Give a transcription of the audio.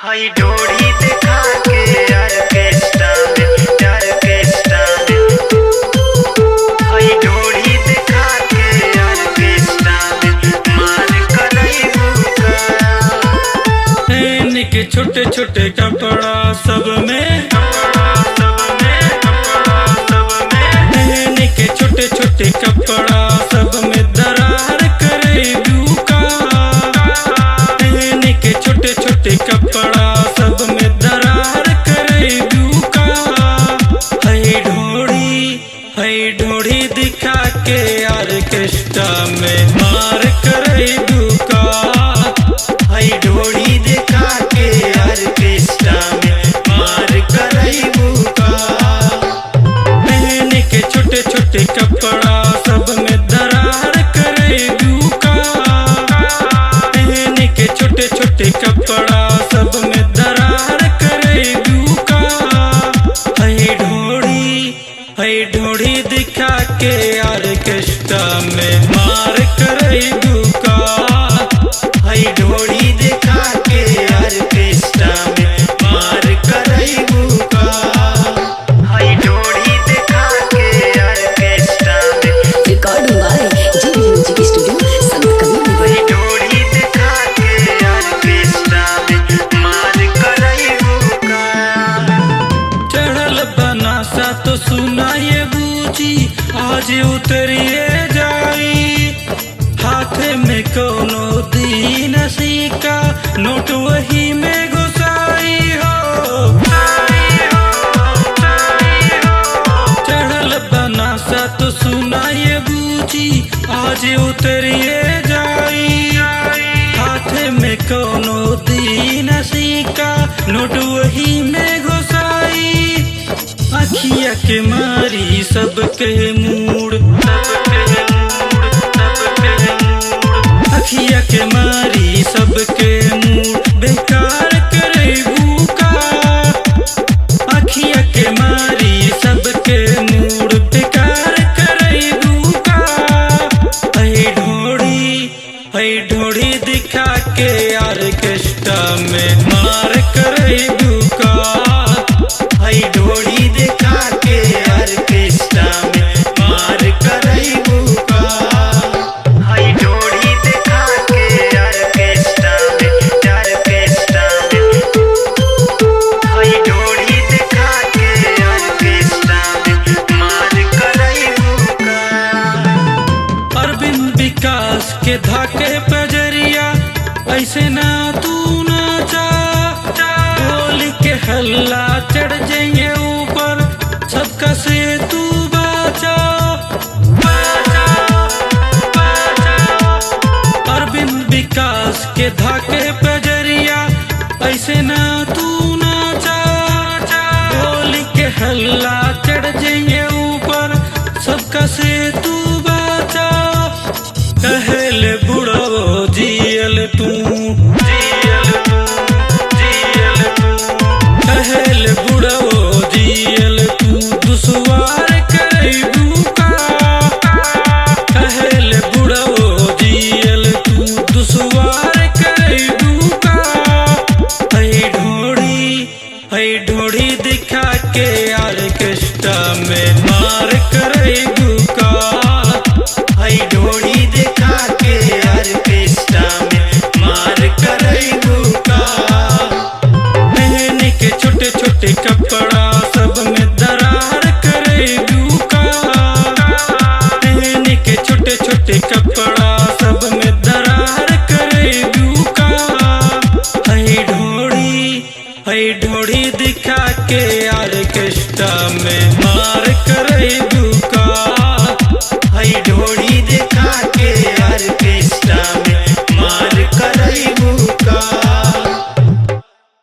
हाई डोरी दिखा के ऑर्केस्ट्रा में हाई डोरी दिखा के ऑर्केस्ट्रा में मान करई के छोटे छोटे कपड़ा सब में के छोटे छोटे कपड़ा सब में दरार करे बुका। के छोटे छोटे कपड़ा सब में दरार करे बुका। हई ढोड़ी दिखा के ऑर्केस्ट्रा में मार करे बुका। हाई डोरी दिखा के ऑर्केस्ट्रा में मार करई बुका। के छोटे छोटे कपड़ा सब में दरार करे बुका। के छोटे छोटे कपड़ा सब में दरार करे बुका। हई ढोड़ी दिखा के ऑर्केस्ट्रा में मार करे बुका। हाई डोरी दिखा के ऑर्केस्ट्रा में मार करई बुका। हाई डोरी दिखा के ऑर्केस्ट्रा में Recording by JB Music Studio, Sant Kabir. हाई डोरी दिखा के ऑर्केस्ट्रा में मार करई बुका। चढ़ल बनासा तो सुनाए बूझी आज उतरिए जाई। हाथ में कोनो दीन सिक्का नोट वही में घुसाई हो। चढ़ल बनासा तो सुनाए बूझी आज उतरिए जाई। हाथ में कोनो दीन सिक्का नोट वही में घुसाई। अखिया के मारी सबके मूड अखिया के मारी सबके मूड बेकार करे भूका। अखिया के मारी सबके मूड बेकार करे भूका। हई ढोड़ी दिखा के ऑर्केस्ट्रा में मार करे भूका। हाई डोरी दिखा के ऑर्केस्ट्रा में मार करई बुका। हाई डोरी दिखा के ऑर्केस्ट्रा में हाई डोरी दिखा के ऑर्केस्ट्रा में मार करई बुका। अरविंद विकास के धाके पजरिया ऐसे ना तू नाचा। बोल के हल्ला चढ़ जाइए ऊपर सबका से तू बाचा। अरविंद विकास के धाके पजरिया ऐसे ना तू नाचा। बोल के हल्ला चढ़ जाइए ऊपर सबका से तू बाचा। कहले बुढ़ो जियल तू कहले बुढ़ो जियल तू दुश्वार करे बुका। कहले बुढ़ो जियल तू दुश्वार करे बुका। हई ढोड़ी दिखा के ऑर्केस्ट्रा में मार करे बुका। हाई डोरी दिखा के ऑर्केस्ट्रा में मार करई बुका। के छोटे छोटे कपड़ा सब में दरार करे बुका। के छोटे छोटे कपड़ा सब में दरार करे बुका। हई ढोड़ी दिखा के ऑर्केस्ट्रा में मार करे बुका।